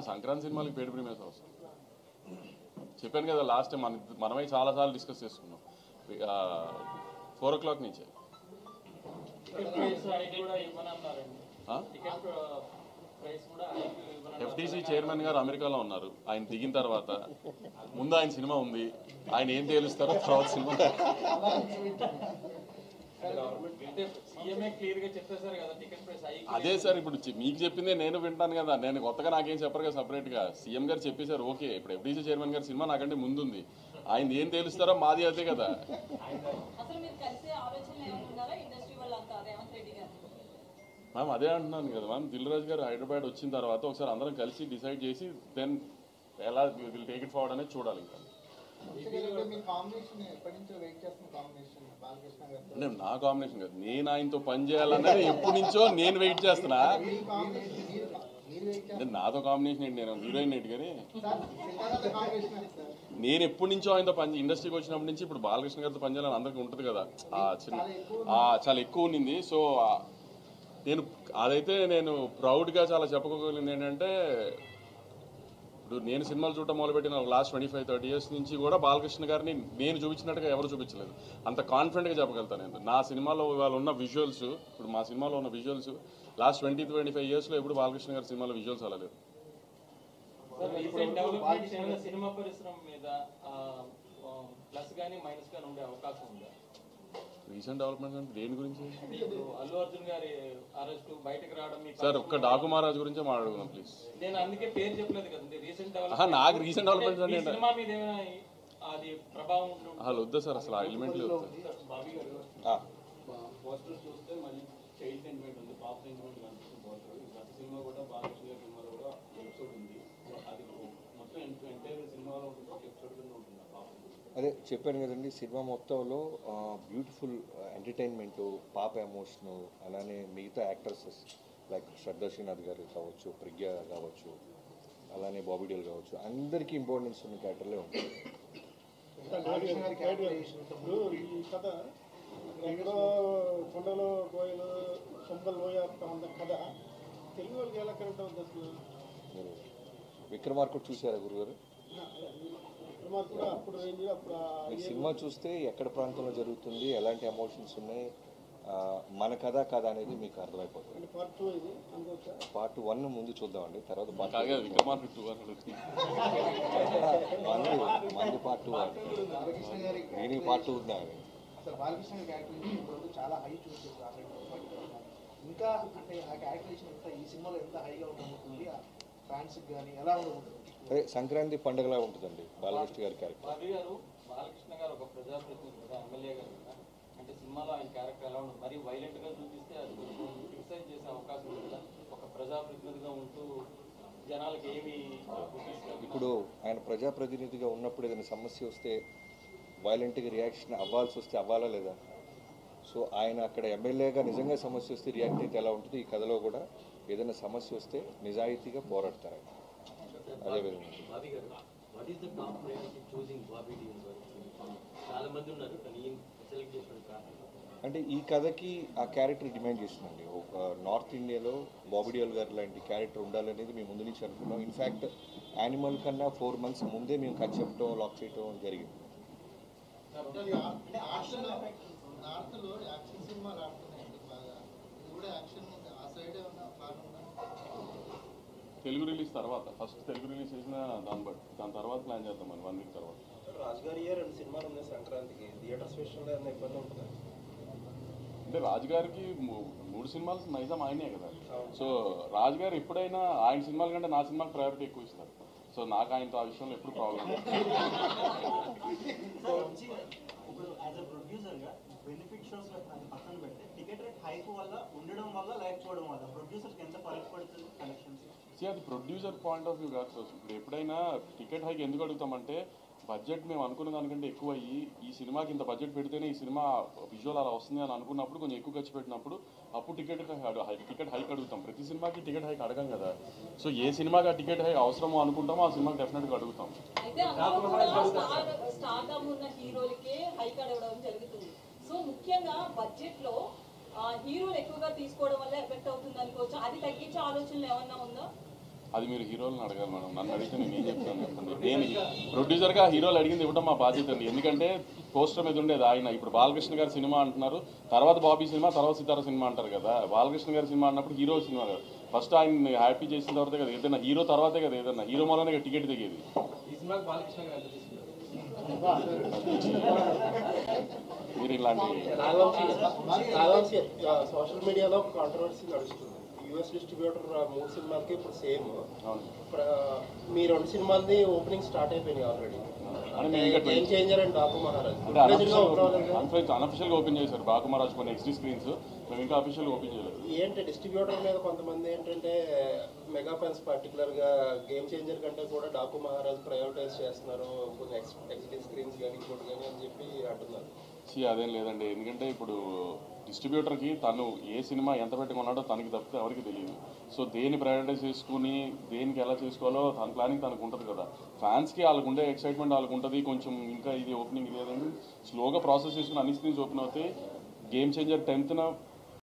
సంక్రాంతి సినిమాలకి paid premieres అవసరం. చెప్పాను కదా లాస్ట్ టైం మనమే చాలాసార్లు డిస్కస్ చేసుకున్నాం. 4 o'clock నుంచే. ఎఫ్టీసీ చైర్మన్ గారు అమెరికాలో ఉన్నారు. ఆయన దిగిన తర్వాత ముందు ఆయన సినిమా ఉంది, ఆయన ఏం తేలుస్తారో తర్వాత సినిమా. అదే సార్, ఇప్పుడు మీకు చెప్పిందే నేను వింటాను కదా, నేను కొత్తగా నాకేం చెప్పరు కదా సపరేట్గా. సీఎం గారు చెప్పేశారు ఓకే. ఇప్పుడు ఎఫ్టీసీ చైర్మన్ గారి సినిమా నాకంటే ముందుంది, ఆయన ఏం తేలుస్తారో మాది అదే కదా. మ్యామ్ అదే అంటున్నాను కదా మ్యామ్, దిల్ రాజు గారు హైదరాబాద్ వచ్చిన తర్వాత ఒకసారి అందరం కలిసి డిసైడ్ చేసి దెన్ ఎలా విల్ టేక్ ఇట్ ఫార్వర్డ్ అనేది చూడాలి. ఇంకా అంటే నా కాంబినేషన్ కాదు, నేను ఆయనతో పని చేయాలన్నది ఎప్పటి నుంచో నేను వెయిట్ చేస్తున్నా. అంటే నాతో కాంబినేషన్ ఏంటి, నేను హీరోయిన్ ఏంటి, కానీ నేను ఎప్పటి నుంచో ఆయనతో పని ఇండస్ట్రీకి వచ్చినప్పటి నుంచి ఇప్పుడు బాలకృష్ణ గారితో పనిచేయాలని అందరికీ ఉంటుంది కదా, చాలా ఎక్కువ ఉండింది. సో నేను ప్రౌడ్గా చాలా చెప్పుకోగలిగింది ఏంటంటే, ఇప్పుడు నేను సినిమాలు చూడటం మొదలుపెట్టిన లాస్ట్ 25-30 years నుంచి కూడా బాలకృష్ణ గారిని నేను చూపించినట్టుగా ఎవరు చూపించలేదు. అంత కాన్ఫిడెంట్గా చెప్పగలుగుతాను నేను. నా సినిమాలో ఇవాళ ఉన్న విజువల్స్, ఇప్పుడు మా సినిమాలో ఉన్న విజువల్స్ లాస్ట్ 20-25 yearsలో ఎప్పుడు బాలకృష్ణ గారి సినిమాలో విజువల్స్ అలా లేదు. సినిమా పరిశ్రమ మీద ప్లస్ గానీ మైనస్ గానీ ఉండే అవకాశం ఉందా? రీసెంట్ డెవలప్మెంట్స్ అంటే దేని గురించి? అల్లు అర్జున్ గారి అరెస్ట్ బయటకు రావడం. సార్ ఒక్క డాకు మహారాజ్ గురించే మాట్లాడుకున్నాం ప్లీజ్. నేను అందుకే పేరు చెప్పలేదు కదండి. నాకు రీసెంట్ డెవలప్మెంట్స్ అంటే సినిమా మీద ఏమైనా అది ప్రభావం వద్దా సార్, అసలు ఆ ఎలిమెంట్ లేదు. పోస్టర్స్ చూస్తే మళ్ళీ చైల్డ్ సెంటిమెంట్ ఉంది, పాప సెంటిమెంట్ కనిపిస్తుంది పోస్టర్. గత సినిమా కూడా బాలకృష్ణ గారి సినిమాలో కూడా ఎపిసోడ్ ఉంది. అది మొత్తం ఎంటైర్ సినిమాలో ఉంటుంది, ఒక ఎపిసోడ్ కింద ఉంటుంది. అదే చెప్పాను కదండి, సినిమా మొత్తంలో బ్యూటిఫుల్ ఎంటర్టైన్మెంటు, పాప ఎమోషను, అలానే మిగతా యాక్టర్స్ లైక్ శ్రద్ధా శ్రీనాథ్ గారు కావచ్చు, ప్రజ్ఞ కావచ్చు, అలానే బాబీ డేల్ కావచ్చు, అందరికీ ఇంపార్టెన్స్ ఉన్న క్యారెక్టర్లే ఉంటుంది. విక్రమార్కుడు చూసారా గురుగారు? మీకు సినిమా చూస్తే ఎక్కడ ప్రాంతంలో జరుగుతుంది, ఎలాంటి ఎమోషన్స్ ఉన్నాయి, మన కథ కాదా అనేది మీకు అర్థమైపోతుంది. పార్ట్ 1 ముందు చూద్దామండి, తర్వాత మంది పార్ట్ 2 నేను పార్ట్ 2 ఉన్నాను. అదే సంక్రాంతి పండుగలా ఉంటుందండి బాలకృష్ణ గారి క్యారెక్టర్. బాలకృష్ణ గారు ఒక ప్రజాప్రతినిధి కదా, ఎమ్మెల్యే గారు అంటే సినిమాలో ఆయన క్యారెక్టర్ ఎలా ఉంటుంది, మరి వైలెంట్ గా చూపిస్తే అది క్రిటిసైజ్ చేసే అవకాశం ఉంది కదా. ఒక ప్రజాప్రతినిధిగా ఉంటూ జనాలకి ఏమి ఇప్పుడు ఆయన ప్రజాప్రతినిధిగా ఉన్నప్పుడు ఏదైనా సమస్య వస్తే వైలెంట్గా రియాక్షన్ అవ్వాల్సి వస్తే అవ్వాలా లేదా? సో ఆయన అక్కడ ఎమ్మెల్యేగా నిజంగా సమస్య వస్తే రియాక్ట్ అయితే ఎలా ఉంటుంది, ఈ కథలో కూడా ఏదైనా సమస్య వస్తే నిజాయితీగా పోరాడతారు ఆయన. అదే విధంగా అంటే ఈ కథకి ఆ క్యారెక్టర్ డిమాండ్ చేసిందండి. ఒక నార్త్ ఇండియాలో బాబీ డియోల్ గారు లాంటి క్యారెక్టర్ ఉండాలనేది మేము ముందు నుంచి అనుకున్నాం. ఇన్ఫ్యాక్ట్ యానిమల్ కన్నా 4 months ముందే మేము కట్ చెప్పడం, లాక్ చేయడం జరిగింది. తెలుగు రిలీజ్ తర్వాత ఫస్ట్ తెలుగు రిలీజ్ చేసిన దాని తర్వాత ప్లాన్ చేద్దాం అని 1 week తర్వాత. రాజుగారి 2 సినిమాలు ఉన్నాయి సంక్రాంతికి, థియేటర్స్ విషయంలో ఏమైనా ఇబ్బంది ఉంటుందా? అంటే రాజుగారికి 3 సినిమాలు నైజాం ఆయనే కదా. సో రాజుగారు ఎప్పుడైనా ఆయన సినిమాల కంటే నా సినిమాకి ప్రయారిటీ ఎక్కువ ఇస్తారు. సో నాకు ఆయనతో ఆ విషయంలో ఎప్పుడు ప్రాబ్లం. బెనిఫిట్ షోస్ అది పక్కన పెడితే టికెట్ రేట్ హైక్ వల్ల ఉండడం వల్ల లేకపోవడం వల్ల ప్రొడ్యూసర్కి ఎంత ఫరక్ పడుతుంది కలెక్షన్స్? అది ప్రొడ్యూసర్ పాయింట్ ఆఫ్ వ్యూ కాదు. ఇప్పుడు ఎప్పుడైనా టికెట్ హైక్ ఎందుకు అడుగుతామంటే, బడ్జెట్ మేము అనుకున్న దానికంటే ఎక్కువ అయ్యి ఈ సినిమాకి ఇంత బడ్జెట్ పెడితేనే ఈ సినిమా విజువల్ అలా వస్తుంది అని అనుకున్నప్పుడు, కొంచెం ఎక్కువ ఖర్చు పెట్టినప్పుడు అప్పుడు టికెట్ హైక్ అడుగుతాం. ప్రతి సినిమాకి టికెట్ హైక్ అడగం కదా. సో ఏ సినిమాకి ఆ టికెట్ హైక్ అవసరమో అనుకుంటామో ఆ సినిమాకి డెఫినెట్గా అడుగుతాం. సో ముఖ్యంగా బడ్జెట్ లో హీరోలు ఎక్కువగా తీసుకోవడం వల్ల ఎఫెక్ట్ అవుతుంది అనుకోవచ్చు. అది తగ్గించే ఆలోచనలు ఏమన్నా ఉందా? అది మీరు హీరోలను అడగాలి మేడం. నన్ను అడిగితే నేను ఏం చెప్తాను చెప్పండి. నేను ప్రొడ్యూసర్గా హీరోలు అడిగింది ఇవ్వడం మా బాధ్యత అండి. ఎందుకంటే పోస్టర్ మీద ఉండేది ఆయన. ఇప్పుడు బాలకృష్ణ గారి సినిమా అంటున్నారు, తర్వాత బాబీ సినిమా, తర్వాత సితార సినిమా అంటారు కదా. బాలకృష్ణ గారి సినిమా అన్నప్పుడు హీరో సినిమా కదా. ఫస్ట్ ఆయన హ్యాపీ చేసిన తర్వాతే కదా ఏదైనా, హీరో తర్వాతే కదా ఏదైనా. హీరో మూలనే కదా టికెట్ దిగేది. ఈ సినిమాకి బాలకృష్ణ గారు ఎంత తీసుకున్నారు? మీరు ఇలాంటి రాఘవంశీ సోషల్ మీడియాలో ఒక కాంట్రవర్సీ నడుస్తుంది. యూఎస్ డిస్ట్రిబ్యూటర్ 3 సినిమాలకి ఇప్పుడు సేమ్. అవును. మీ 2 సినిమాలది ఓపెనింగ్ స్టార్ట్ అయిపోయినాయి ఆల్రెడీ. అంటే ఇంకా game changer and Daaku Maharaj అన్అఫిషియల్గా ఓపెన్ చేశారు బాకు మహారాజ్ కొన్ని ఎక్స్ట్రీ స్క్రీన్స్. మేము ఇంకా అఫీషియల్గా ఓపెన్ చేయలేదు. ఏంటి డిస్ట్రిబ్యూటర్ మీద కొంతమంది ఏంటంటే మెగా ఫ్యాన్స్ పర్టికులర్గా గేమ్ చేంజర్ కంటే కూడా డాకు మహారాజ్ ప్రయారిటైజ్ చేస్తున్నారు, కొన్ని ఎక్స్టీ స్క్రీన్స్ కానీ ఇంకోటి కానీ అని చెప్పి అంటున్నారు. అదేం లేదండి. ఎందుకంటే ఇప్పుడు డిస్ట్రిబ్యూటర్కి తను ఏ సినిమా ఎంత పెట్టుకున్నాడో తనకి తప్పితే ఎవరికి తెలియదు. సో దేన్ని ప్రయారిటైజ్ చేసుకుని దేనికి ఎలా చేసుకోవాలో తన ప్లానింగ్ తనకు ఉంటుంది కదా. ఫ్యాన్స్కి వాళ్ళకు ఉండే ఎక్సైట్మెంట్ వాళ్ళకు ఉంటుంది. కొంచెం ఇంకా ఇది ఓపెనింగ్ లేదండి, స్లోగా ప్రాసెస్ చేసుకుని అన్ని స్క్రీన్స్ ఓపెన్ అవుతాయి. Game changer 10th